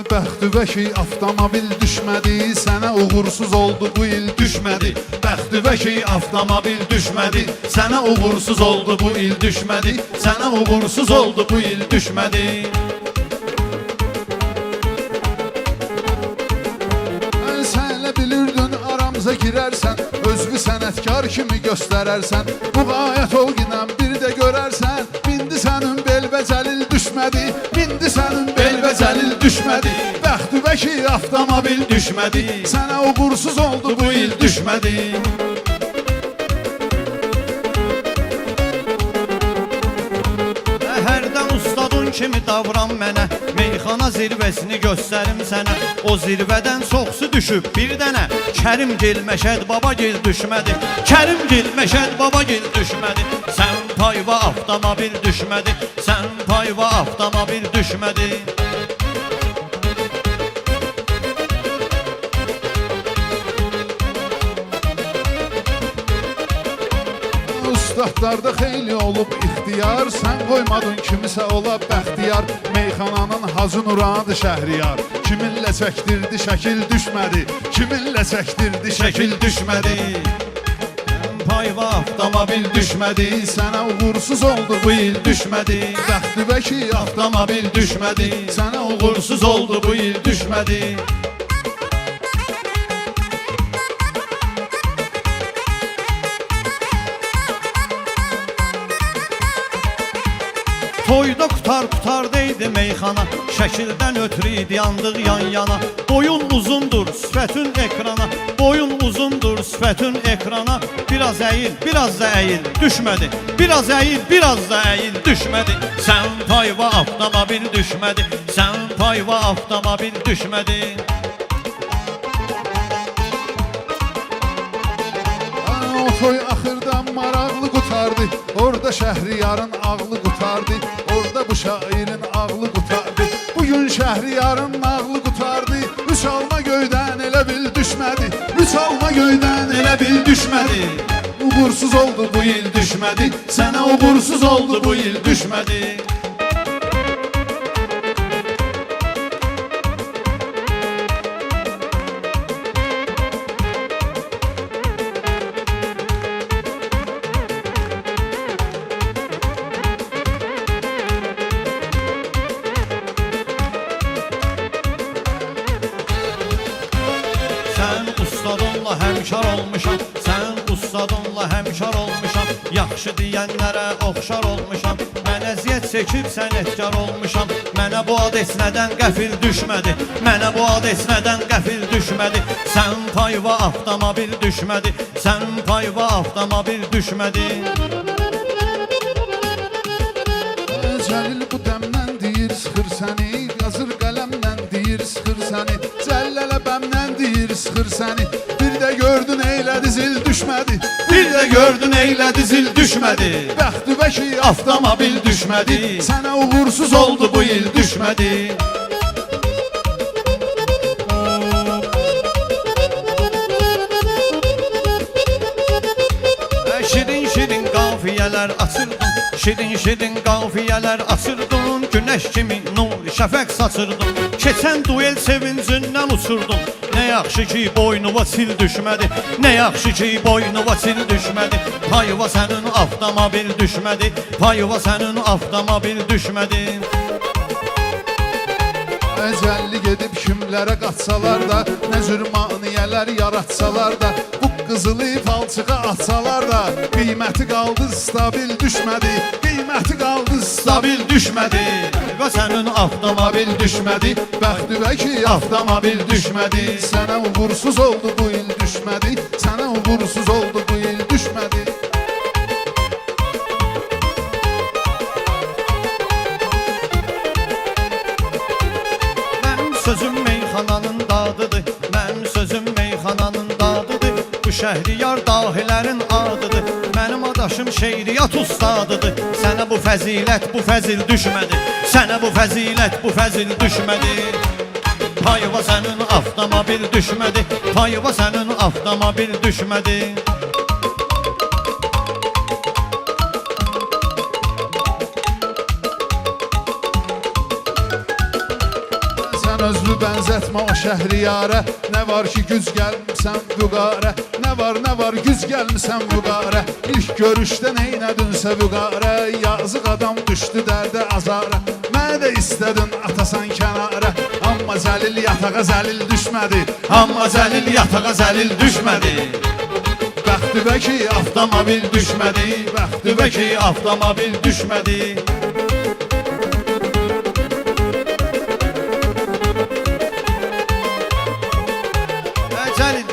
Bəxtüvə ki avtomobil düşmədi, sənə uğursuz oldu bu il düşmədi. Bəxtüvə ki avtomobil düşmədi, sənə uğursuz oldu bu il düşmədi. Sənə uğursuz oldu bu il düşmədi. Sən elə bilirdin aramıza girərsən, özgü sənətkar kimi göstərərsən. Müğayət ol ginən bir də görərsən, bindi sənin bel və cəlil düşmədi. Bindi sənin bel və cəlil düşmədi. Bəxtüvə ki avtomobil düşmədi, sənə uğursuz oldu bu il düşmədi. Hərdən ustadın kimi davran mənə, meyxana zirvəsini göstərim sənə. O zirvədən çoxsu düşüb bir dənə, Kərimgil Məşəd Babagil düşmədi. Kərimgil Məşəd Babagil düşmədi. Sən payva avtomobil düşmədi, sən payva avtomobil düşmədi. Ustadlarda xeyli olub ixtiyar, sən qoymadın kimisə ola bəxtiyar. Meyxananın Hacı Nuradı Şəhriyar, kiminlə çəkdirdi şəkil düşmədi, kiminlə çəkdirdi şəkil düşmədi. Payva avtomobil Düşmədi, sənə uğursuz oldu bu il düşmədi. Bəxtüvə ki avtomobil düşmədi, sənə uğursuz oldu bu il düşmədi. Toyda qutar deydi meyxana, şəkildən ötürü idi yandıq yan yana. Boyun uzundur sifətin ekrana, boyun uzundur sifətin ekrana. Biraz əyil, biraz da əyil, düşmədi. Biraz əyil, biraz da əyil, düşmədi. Sən payva avtomobil düşmədi, sən payva avtomobil düşmədi. O toy axırdan maraqlı qutardı, orada Şəhriyarın ağlı qutardı, orada bu şairin ağlı qutardı. Bugün Şəhriyarın ağlı qutardı, üç alma göydən elə bil düşmədi, üç alma göydən elə bil düşmədi. Uğursuz oldu bu il düşmədi, sənə uğursuz oldu bu il düşmədi. Ustadınla həmkar olmuşam, sən ustadınla həmkar olmuşam. Yaxşı deyənlərə oxşar olmuşam, mən əziyyət çəkib sənətkar olmuşam. Mənə bu ad etmədən qəfil düşmədi, mənə bu ad etmədən qəfil düşmədi. Sən payva avtomobil düşmədi, sən payva avtomobil düşmədi. Cəlil bu dəmdən deyir sıxır səni, yazır qələmdən deyir sıxır səni. Cəllələ bəmdən deyir sıxır səni, bir də gördün eylədi zil düşmədi, bir də gördün eylədi zil düşmədi. Bəxtüvə ki avtomobil düşmədi, sənə uğursuz oldu bu il düşmədi. Şirin şirin qafiyələr açırdın, şirin şirin qafiyələr açırdın. Günəş kimi nur şəfəq saçırdın, keçən duel sevincindən uçurdun. Nə yaxşı ki boynuma sil düşmədi, nə yaxşı ki boynuma sil düşmədi. Payva sənin avtomobil düşmədi, payva sənin avtomobil düşmədi. Əcəlli gedib kimlərə qaçsalar da, nə cür maniyələr yaratsalar da, bu qızılı palçığa atsalar da, qiyməti qaldı stabil düşmədi, qiyməti qaldı stabil düşmədi. Və sənin Avtomobil düşmədi, bəxtüvə ki avtomobil düşmədi. Sənə uğursuz oldu bu il düşmədi, sənə uğursuz oldu bu il düşmədi. Mənim sözüm meyxananın dadıdır, mənim sözüm meyxananın dadıdır. Bu Şəhriyar dahilərin adıdır, mənim adaşım şeiriyyat ustadıdır. Sənə bu fəzilət, bu fəzil düşmədi, sənə bu fəzilət, bu fəzil düşmədi. Payva sənin avtomobil düşmədi, payva sənin avtomobil düşmədi. özlü bənzətmə o şəhriyarə. Nə var ki güz gəlmisən vüqarə, nə var güz gəlmisən vüqarə. İlk görüşdə neynədinsə vüqarə, yazıq adam düşdü dərdə azara. Mənə də istədin atasan kənara, amma zəlil yatağa zəlil düşmədi, Amma zəlil yatağa zəlil düşmədi. bəxtüvə ki avtomobil düşmədi, Bəxtüvə ki avtomobil düşmədi. Cəlil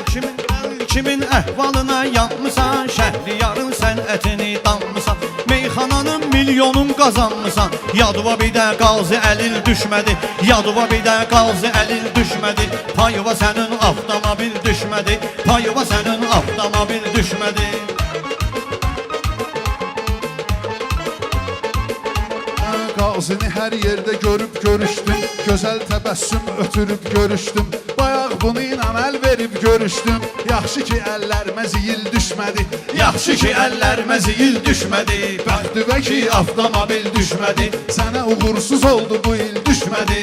kimin əhvalına yanmısan, Şəhriyarın sənətini danmısan, Meyxananın milyonun qazanmısan. Yadıva bir də Qazi Əlil düşmədi, Yadıva bir də Qazi Əlil düşmədi. Payıva sənin avtomobil düşmədi, Payıva sənin avtomobil düşmədi. Qazini hər yerdə görüb görüşdüm, gözəl təbəssüm ötürüb görüşdüm. Bayaq bunu inan əl verib görüşdüm, yaxşı ki əllərimə ziyil düşmədi, Yaxşı ki əllərimə ziyil düşmədi, bəxtüvə ki avtomobil düşmədi, sənə uğursuz oldu bu il düşmədi.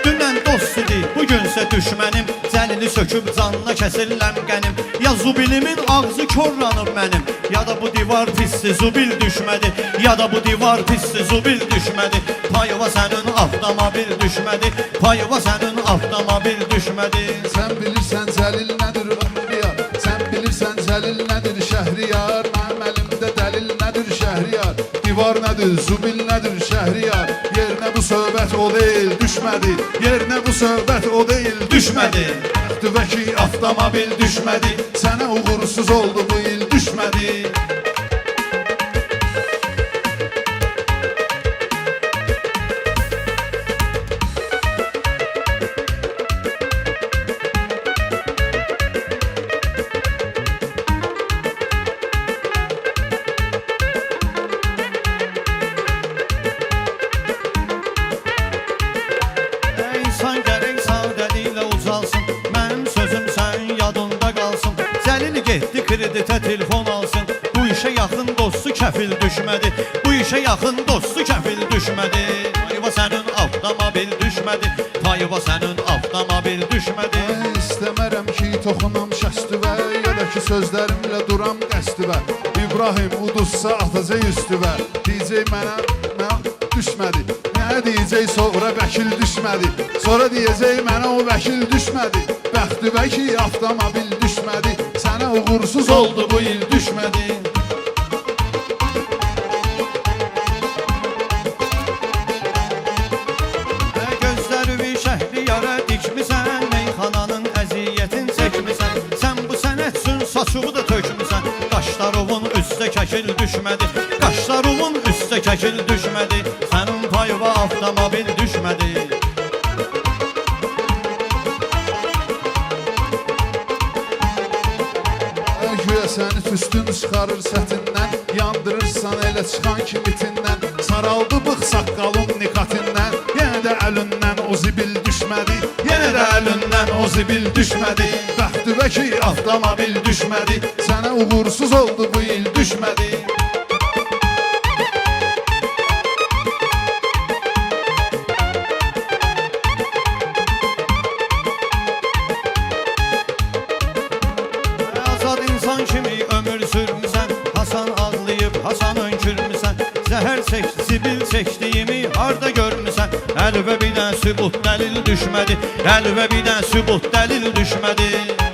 Dünən dost idi, bugünsə düşmənim, Cəlili söküb canına kəsilləm qənim. Ya zubilimin ağzı korlanıb mənim, ya da bu divar pissi zubil düşmədi, ya da bu divar pissi zubil düşmədi. Payıva sənin avtomobil düşmədi, Payıva sənin avtomobil düşmədi. Sən bilirsən Cəlil nədir Şəhriyar, sən bilirsən Cəlil nədir Şəhriyar. Mənim əlimdə dəlil nədir Şəhriyar, divar nədir, zubil nədir Şəhriyar. Yerinə bu söhbət o deyil düşmədi, yerinə bu söhbət o deyil Düşmədi. Bəxtüvə ki avtomobil düşmədi, sənə uğursuz oldu bu il düşmədi. İnsan gərək sadəliklə ucalsın, mənim sözüm sən yadında qalsın. Cəlil getdi kreditə telefon alsın, bu işə yaxın dostu kəfil düşmədi, bu işə yaxın dostu kəfil düşmədi. Payıva sənin avtomobil düşmədi, Payıva sənin avtomobil düşmədi. İstəmərəm ki toxunam şəstüvə, ya da ki sözlərimlə duram qəstivə. İbrahim uduzsa atacaq üstüvə, DJ mənə düşmədi. Mənə deyəcək sonra vəkil düşmədi, sonra deyəcək mənə o vəkil düşmədi. Bəxtüvə ki avtomobil düşmədi, sənə uğursuz oldu bu il düşmədi. Gözlərimi Şəhriyara dikmisən, Meyxananın əziyyətin çəkmisən. Sən bu sənət üçün saçımı da tökmüsən, Qaşlarımın üstə kəkil düşmədi, Qaşlarımın üstə kəkil düşmədi. Sənin Payıva avtomobil düşmədi. Güya səni tüstün çıxarır sətindən, yandırırsan elə çıxan kimitindən. Saraldı bıq saqqalın nikatindən, yenə də əlindən o zibil düşmədi, yenə də əlindən o zibil düşmədi. Bəxtüvə ki avtomobil düşmədi, sənə uğursuz oldu bu il düşmədi. Azad insan kimi ömür sürmüsən, Hasan ağlayıb Hasan önkürmüsən. Zəhər çək, zibil çəkdiyimi harda görmüsən. Əlvə bir də sübut dəlil düşmədi, Əlvə bir də sübut dəlil düşmədi.